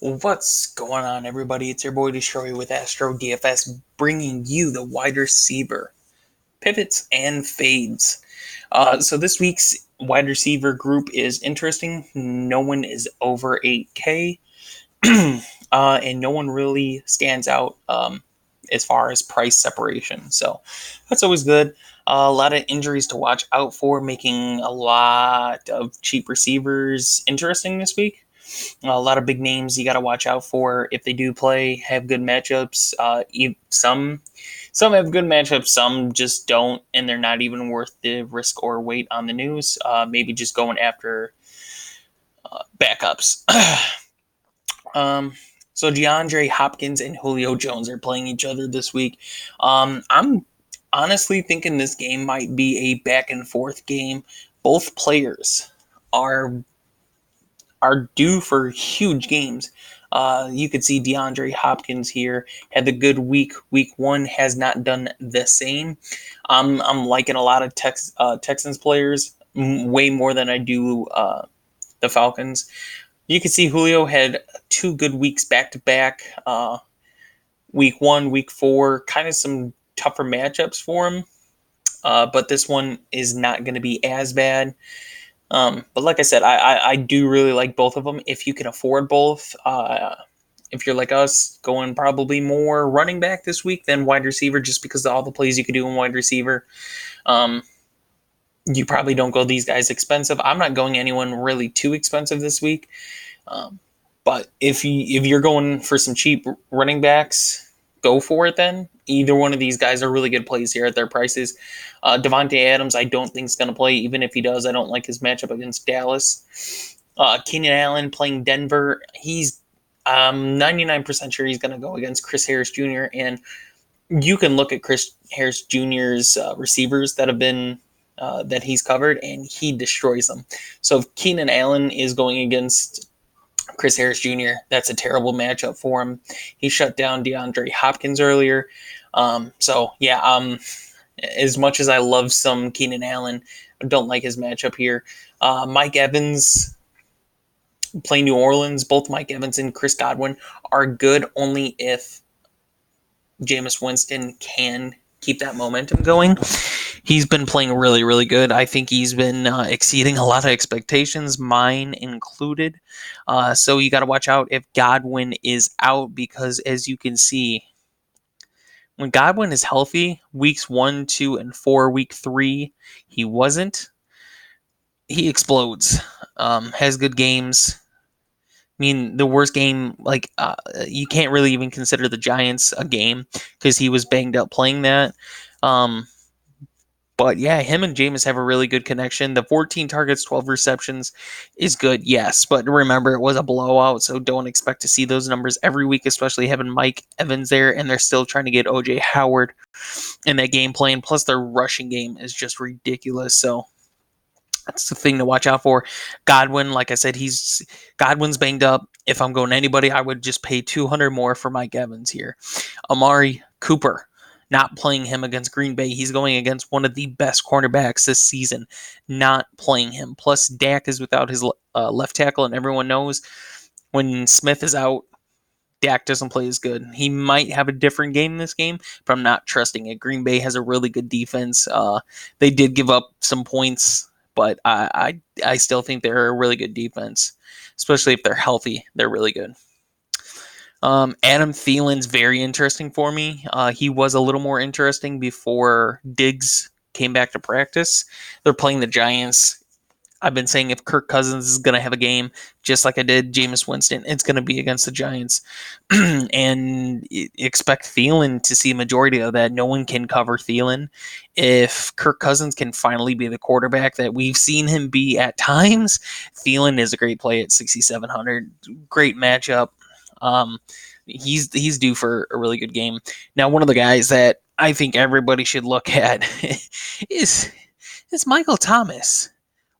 What's going on, everybody? It's your boy Destroy with Astrodfs, bringing you the wide receiver pivots and fades. So this week's wide receiver group is interesting. No one is over 8K, and no one really stands out as far as price separation. So that's always good. A lot of injuries to watch out for, making a lot of cheap receivers interesting this week. A lot of big names you got to watch out for if they do play, have good matchups. Some have good matchups, some just don't, and they're not even worth the risk or wait on the news. Maybe just going after backups. um, so DeAndre Hopkins and Julio Jones are playing each other this week. I'm honestly thinking this game might be a back and forth game. Both players are due for huge games. You could see DeAndre Hopkins here had the good week. Week one has not done the same. I'm liking a lot of Texans players way more than I do the Falcons. You could see Julio had 2 good weeks back to back. Week one, week four, kind of some tougher matchups for him. But this one is not going to be as bad. But like I said, I do really like both of them. If you can afford both, if you're like us, going probably more running back this week than wide receiver, just because of all the plays you could do in wide receiver. You probably don't go these guys expensive. I'm not going anyone really too expensive this week. But if you're going for some cheap running backs, go for it then. Either one of these guys are really good plays here at their prices. Devontae Adams, I don't think is going to play. Even if he does, I don't like his matchup against Dallas. Keenan Allen playing Denver. He's 99% sure he's going to go against Chris Harris Jr. And you can look at Chris Harris Jr.'s receivers that have been that he's covered, and he destroys them. So if Keenan Allen is going against Chris Harris Jr., that's a terrible matchup for him. He shut down DeAndre Hopkins earlier. As much as I love some Keenan Allen, I don't like his matchup here. Mike Evans play New Orleans. Both Mike Evans and Chris Godwin are good only if Jameis Winston can keep that momentum going. He's been playing really, really good. I think he's been exceeding a lot of expectations, mine included. So you got to watch out if Godwin is out, because as you can see, when Godwin is healthy, weeks 1, 2, and 4, week 3, he wasn't. He explodes. Has good games. I mean, the worst game, you can't really even consider the Giants a game because he was banged up playing that. But yeah, him and Jameis have a really good connection. The 14 targets, 12 receptions is good, yes. But remember, it was a blowout, so don't expect to see those numbers every week, especially having Mike Evans there, and they're still trying to get O.J. Howard in that game plan. Plus, their rushing game is just ridiculous, so that's the thing to watch out for. Godwin, like I said, Godwin's banged up. If I'm going to anybody, I would just pay $200 more for Mike Evans here. Amari Cooper, not playing him against Green Bay. He's going against one of the best cornerbacks this season, not playing him. Plus, Dak is without his left tackle, and everyone knows when Smith is out, Dak doesn't play as good. He might have a different game in this game, but I'm not trusting it. Green Bay has a really good defense. They did give up some points, but I still think they're a really good defense, especially if they're healthy. They're really good. Adam Thielen's very interesting for me. He was a little more interesting before Diggs came back to practice. They're playing the Giants. I've been saying if Kirk Cousins is going to have a game, just like I did Jameis Winston, it's going to be against the Giants. And expect Thielen to see a majority of that. No one can cover Thielen. If Kirk Cousins can finally be the quarterback that we've seen him be at times, Thielen is a great play at 6,700. Great matchup. He's due for a really good game. Now, one of the guys that I think everybody should look at is Michael Thomas.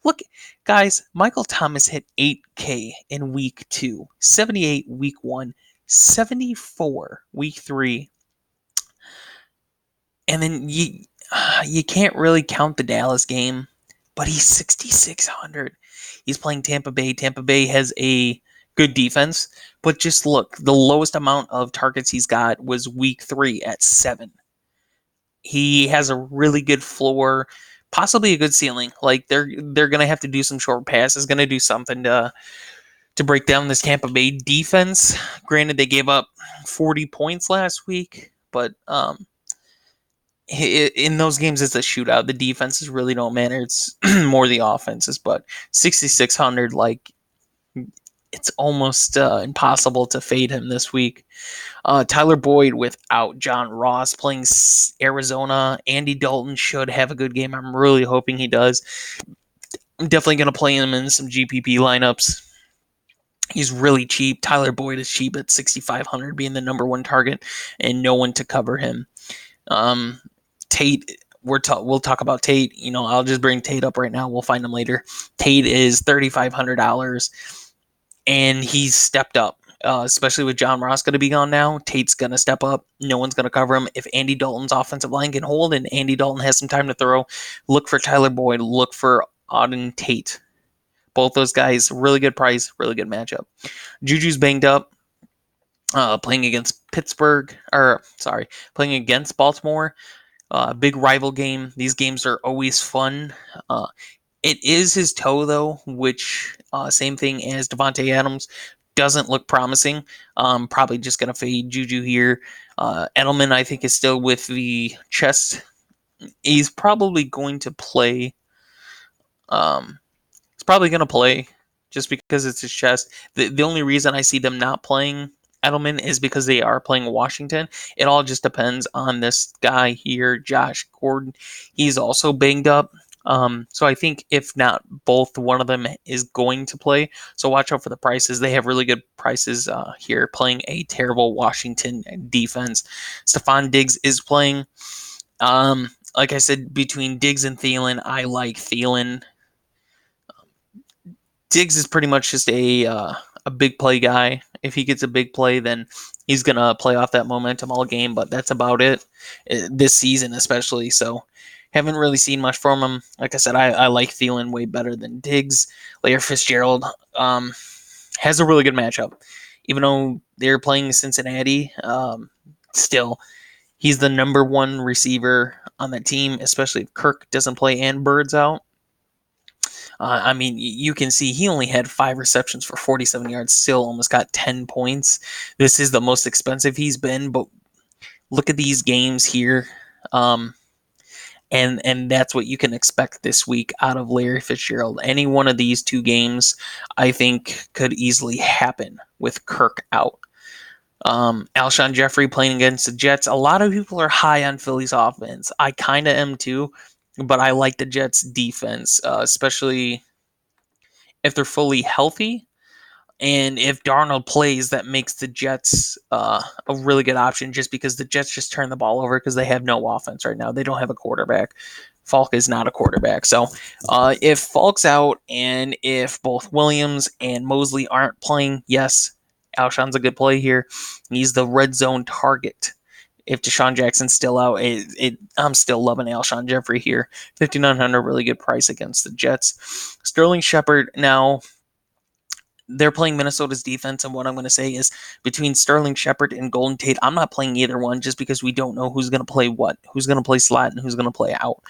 Look, guys, Michael Thomas hit 8K in week 2, 78 week 1, 74 week 3. And then you can't really count the Dallas game, but he's 6,600. He's playing Tampa Bay. Tampa Bay has a good defense. But just look, the lowest amount of targets he's got was week 3 at 7. He has a really good floor, possibly a good ceiling. Like they're gonna have to do some short passes, gonna do something to break down this Tampa Bay defense. Granted, they gave up 40 points last week, but in those games it's a shootout. The defenses really don't matter. It's more the offenses. But 6,600, like it's almost impossible to fade him this week. Tyler Boyd without John Ross playing Arizona. Andy Dalton should have a good game. I'm really hoping he does. I'm definitely going to play him in some GPP lineups. He's really cheap. Tyler Boyd is cheap at 6,500, being the number one target, and no one to cover him. Tate, we'll talk about Tate. I'll just bring Tate up right now. We'll find him later. Tate is $3,500, and he's stepped up. Especially with John Ross going to be gone now, Tate's going to step up. No one's going to cover him. If Andy Dalton's offensive line can hold and Andy Dalton has some time to throw, look for Tyler Boyd. Look for Auden Tate. Both those guys, really good price, really good matchup. Juju's banged up, playing against playing against Baltimore. Big rival game. These games are always fun. It is his toe, though, which, same thing as Devontae Adams, doesn't look promising. Probably just going to fade Juju here. Edelman, I think, is still with the chest. He's probably going to play. Just because it's his chest. The only reason I see them not playing Edelman is because they are playing Washington. It all just depends on this guy here, Josh Gordon. He's also banged up. So I think if not both, one of them is going to play. So watch out for the prices. They have really good prices here, playing a terrible Washington defense. Stephon Diggs is playing. Like I said, between Diggs and Thielen, I like Thielen. Diggs is pretty much just a big play guy. If he gets a big play, then he's going to play off that momentum all game, but that's about it this season especially. So haven't really seen much from him. Like I said, I like Thielen way better than Diggs. Larry Fitzgerald has a really good matchup. Even though they're playing Cincinnati, still, he's the number one receiver on that team, especially if Kirk doesn't play and Bird's out. You can see he only had 5 receptions for 47 yards, still almost got 10 points. This is the most expensive he's been, but look at these games here. And that's what you can expect this week out of Larry Fitzgerald. Any one of these 2 games, I think, could easily happen with Kirk out. Alshon Jeffrey playing against the Jets. A lot of people are high on Philly's offense. I kind of am too. But I like the Jets' defense, especially if they're fully healthy. And if Darnold plays, that makes the Jets a really good option just because the Jets just turn the ball over because they have no offense right now. They don't have a quarterback. Falk is not a quarterback. So if Falk's out and if both Williams and Mosley aren't playing, yes, Alshon's a good play here. He's the red zone target. If Deshaun Jackson's still out, I'm still loving Alshon Jeffrey here. 5,900, really good price against the Jets. Sterling Shepard, now they're playing Minnesota's defense, and what I'm going to say is between Sterling Shepard and Golden Tate, I'm not playing either one just because we don't know who's going to play what, who's going to play slot, and who's going to play out.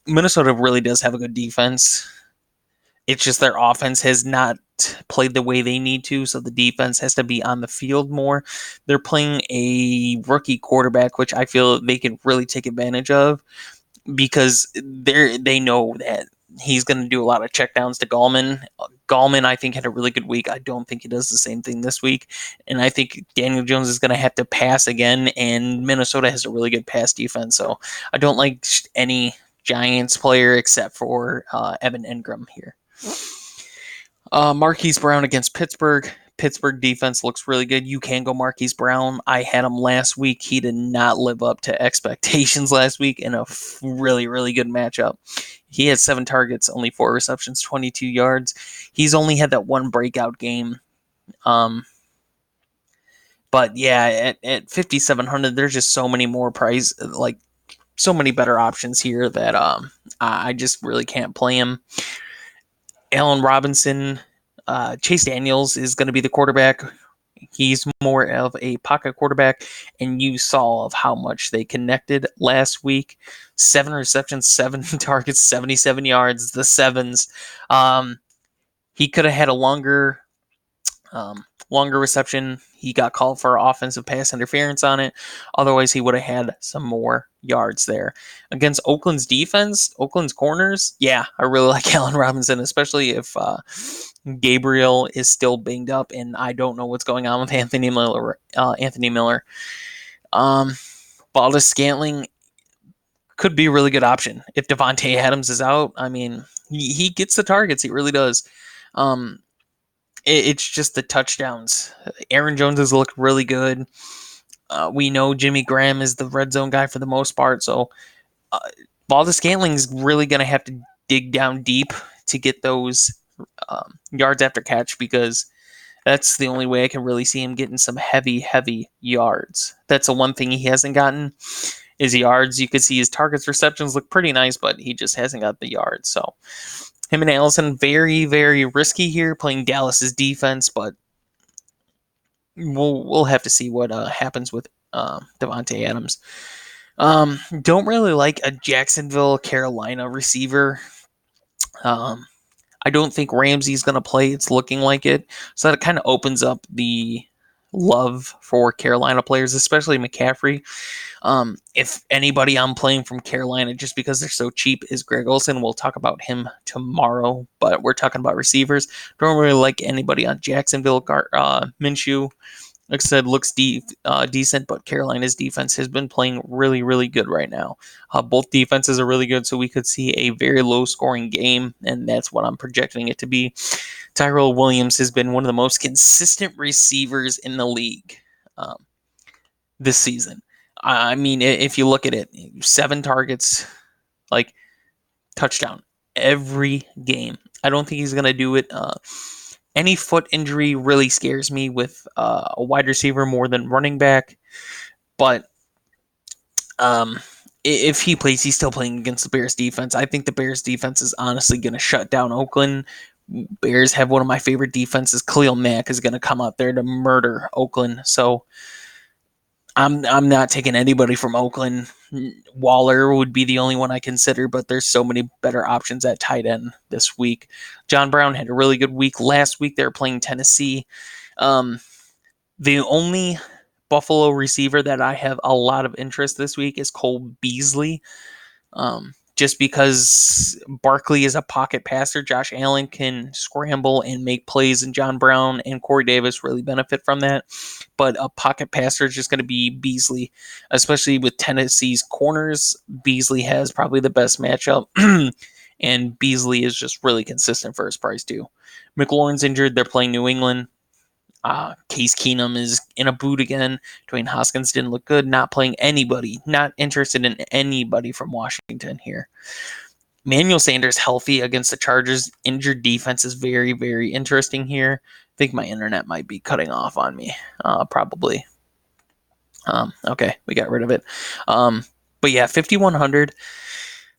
Minnesota really does have a good defense. It's just their offense has not played the way they need to, so the defense has to be on the field more. They're playing a rookie quarterback, which I feel they can really take advantage of because they know that he's going to do a lot of checkdowns to Gallman. Gallman, I think, had a really good week. I don't think he does the same thing this week. And I think Daniel Jones is going to have to pass again, and Minnesota has a really good pass defense. So I don't like any Giants player except for Evan Engram here. Marquise Brown against Pittsburgh. Pittsburgh defense looks really good. You can go Marquise Brown. I had him last week. He did not live up to expectations last week in a really, really good matchup. He had 7 targets, only 4 receptions, 22 yards. He's only had that one breakout game. But yeah, at 5,700, there's just so many more so many better options here that I just really can't play him. Allen Robinson, Chase Daniels is going to be the quarterback. He's more of a pocket quarterback, and you saw of how much they connected last week. 7 receptions, 7 targets, 77 yards, the sevens. He could have had a longer reception. He got called for offensive pass interference on it. Otherwise, he would have had some more yards there. Against Oakland's defense, Oakland's corners, yeah, I really like Allen Robinson, especially if Gabriel is still banged up, and I don't know what's going on with Anthony Miller. Valdez Scantling could be a really good option if Devontae Adams is out. I mean, he gets the targets. He really does. It's just the touchdowns. Aaron Jones has looked really good. We know Jimmy Graham is the red zone guy for the most part, so Valdez Scantling is really going to have to dig down deep to get those yards after catch, because that's the only way I can really see him getting some heavy yards. That's the one thing he hasn't gotten is yards. You could see his targets, receptions look pretty nice, but he just hasn't got the yards. So him and Allison, very risky here, playing Dallas's defense, but we'll have to see what happens with Devontae Adams. Don't really like a Jacksonville, Carolina receiver. I don't think Ramsey's going to play. It's looking like it. So that kind of opens up the love for Carolina players, especially McCaffrey. If anybody I'm playing from Carolina, just because they're so cheap, is Greg Olsen. We'll talk about him tomorrow, but we're talking about receivers. Don't really like anybody on Jacksonville. Minshew, like I said, looks decent, but Carolina's defense has been playing really good right now. Both defenses are really good, so we could see a very low-scoring game, and that's what I'm projecting it to be. Tyrell Williams has been one of the most consistent receivers in the league this season. I mean, if you look at it, 7 targets, like touchdown every game. I don't think he's going to do it. Any foot injury really scares me with a wide receiver more than running back. But if he plays, he's still playing against the Bears defense. I think the Bears defense is honestly going to shut down Oakland. Bears have one of my favorite defenses. Khalil Mack is going to come out there to murder Oakland. So I'm not taking anybody from Oakland. Waller would be the only one I consider, but there's so many better options at tight end this week. John Brown had a really good week. Last week they were playing Tennessee. The only Buffalo receiver that I have a lot of interest this week is Cole Beasley. Just because Barkley is a pocket passer, Josh Allen can scramble and make plays, and John Brown and Corey Davis really benefit from that. But a pocket passer is just going to be Beasley, especially with Tennessee's corners. Beasley has probably the best matchup, and Beasley is just really consistent for his price too. McLaurin's injured. They're playing New England. Case Keenum is in a boot again. Dwayne Haskins didn't look good. Not playing anybody. Not interested in anybody from Washington here. Manuel Sanders healthy against the Chargers. Injured defense is very interesting here. I think my internet might be cutting off on me. Probably. Okay, we got rid of it. But yeah, 5,100.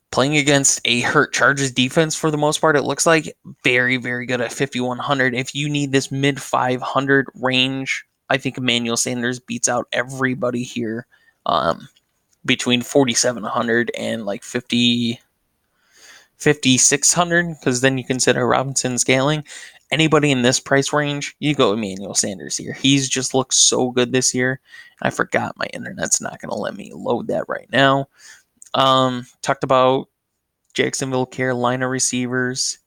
Playing against a hurt Chargers defense for the most part, it looks like very good at 5,100. If you need this mid 500 range, I think Emmanuel Sanders beats out everybody here between 4,700 and like 5,600, because then you consider Robinson scaling. Anybody in this price range, you go Emmanuel Sanders here. He's just looked so good this year. I forgot my internet's not going to let me load that right now. Talked about Jacksonville, Carolina receivers.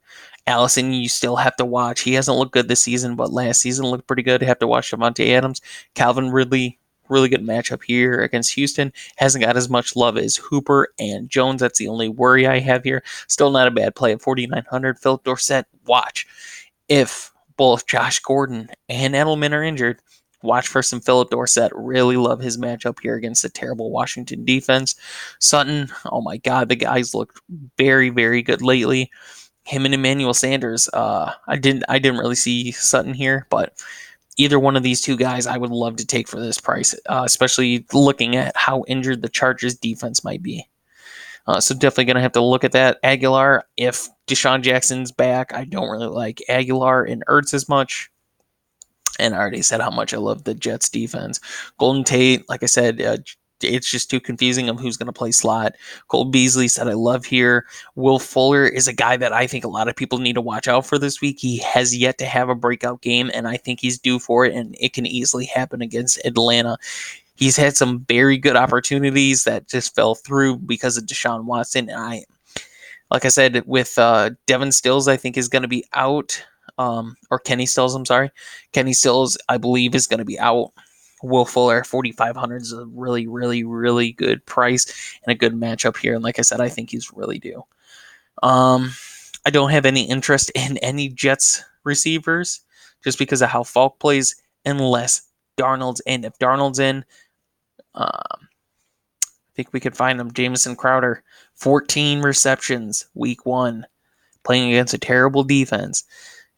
Allison, you still have to watch. He hasn't looked good this season, but last season looked pretty good. You have to watch Devontae Adams. Calvin Ridley, really good matchup here against Houston. Hasn't got as much love as Hooper and Jones. That's the only worry I have here. Still not a bad play at 4,900. Philip Dorsett, watch. If both Josh Gordon and Edelman are injured, watch for some Philip Dorsett. Really love his matchup here against the terrible Washington defense. Sutton, oh my God, the guys looked very good lately. Him and Emmanuel Sanders. I didn't really see Sutton here, but either one of these two guys I would love to take for this price, especially looking at how injured the Chargers defense might be. So definitely going to have to look at that. Aguilar, if Deshaun Jackson's back, I don't really like Aguilar and Ertz as much. And I already said how much I love the Jets defense. Golden Tate, like I said, it's just too confusing of who's going to play slot. Cole Beasley said I love here. Will Fuller is a guy that I think a lot of people need to watch out for this week. He has yet to have a breakout game, and I think he's due for it, and it can easily happen against Atlanta. He's had some very good opportunities that just fell through because of Deshaun Watson. And like I said, with Devin Stills, I think is going to be out. Or Kenny Stills, I'm sorry. Kenny Stills, I believe, is going to be out. Will Fuller, 4,500 is a really, really, really good price and a good matchup here. And like I said, I think he's really due. I don't have any interest in any Jets receivers just because of how Falk plays, unless Darnold's in. If Darnold's in, I think we could find him. Jamison Crowder, 14 receptions week 1, playing against a terrible defense.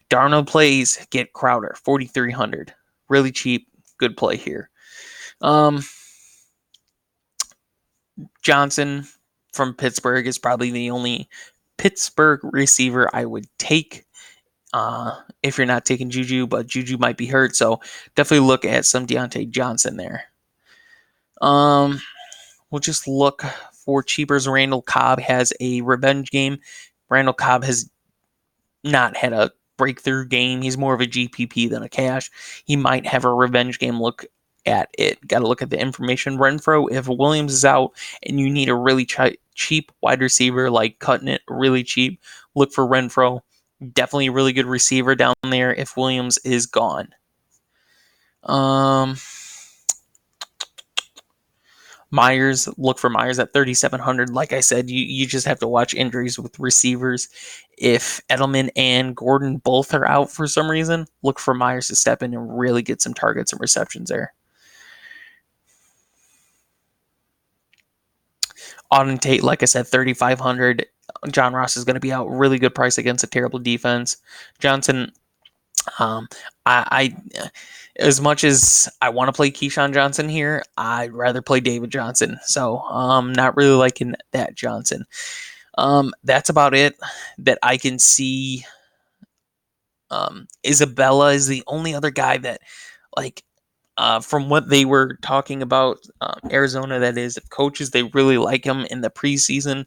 Darnold plays, get Crowder, 4,300. Really cheap, good play here. Johnson from Pittsburgh is probably the only Pittsburgh receiver I would take if you're not taking Juju, but Juju might be hurt, so definitely look at some Deontay Johnson there. We'll just look for cheapers. Randall Cobb has a revenge game. Randall Cobb has not had a breakthrough game. He's more of a GPP than a cash. He might have a revenge game. Look at it. Got to look at the information. Renfro, if Williams is out and you need a really cheap wide receiver, like cutting it really cheap, look for Renfro. Definitely a really good receiver down there if Williams is gone. Myers, look for Myers at 3,700. Like I said, you just have to watch injuries with receivers. If Edelman and Gordon both are out for some reason, look for Myers to step in and really get some targets and receptions there. Auden Tate, like I said, 3,500. John Ross is going to be out. Really good price against a terrible defense. Johnson, I as much as I want to play Keyshawn Johnson here, I'd rather play David Johnson. So not really liking that Johnson. That's about it that I can see. Isabella is the only other guy that, like, from what they were talking about, Arizona, that is, coaches, they really like him in the preseason.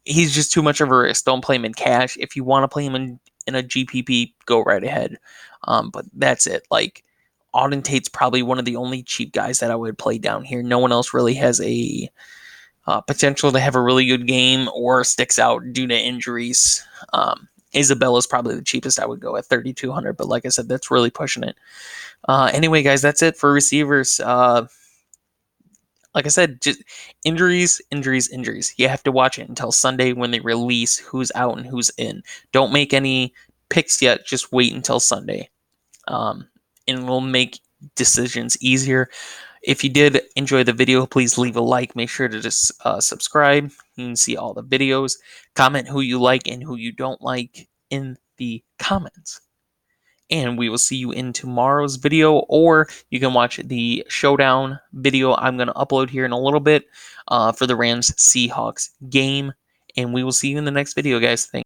He's just too much of a risk. Don't play him in cash. If you want to play him in a GPP, go right ahead. But that's it. Like, Auden Tate's probably one of the only cheap guys that I would play down here. No one else really has a potential to have a really good game or sticks out due to injuries. Isabella's probably the cheapest I would go at 3,200. But like I said, that's really pushing it. Anyway, guys, that's it for receivers. Like I said, just injuries. You have to watch it until Sunday when they release who's out and who's in. Don't make any picks yet. Just wait until Sunday. And it'll make decisions easier. If you did enjoy the video, please leave a like. Make sure to just subscribe. You can see all the videos. Comment who you like and who you don't like in the comments. And we will see you in tomorrow's video, or you can watch the showdown video I'm going to upload here in a little bit for the Rams-Seahawks game. And we will see you in the next video, guys. Thanks.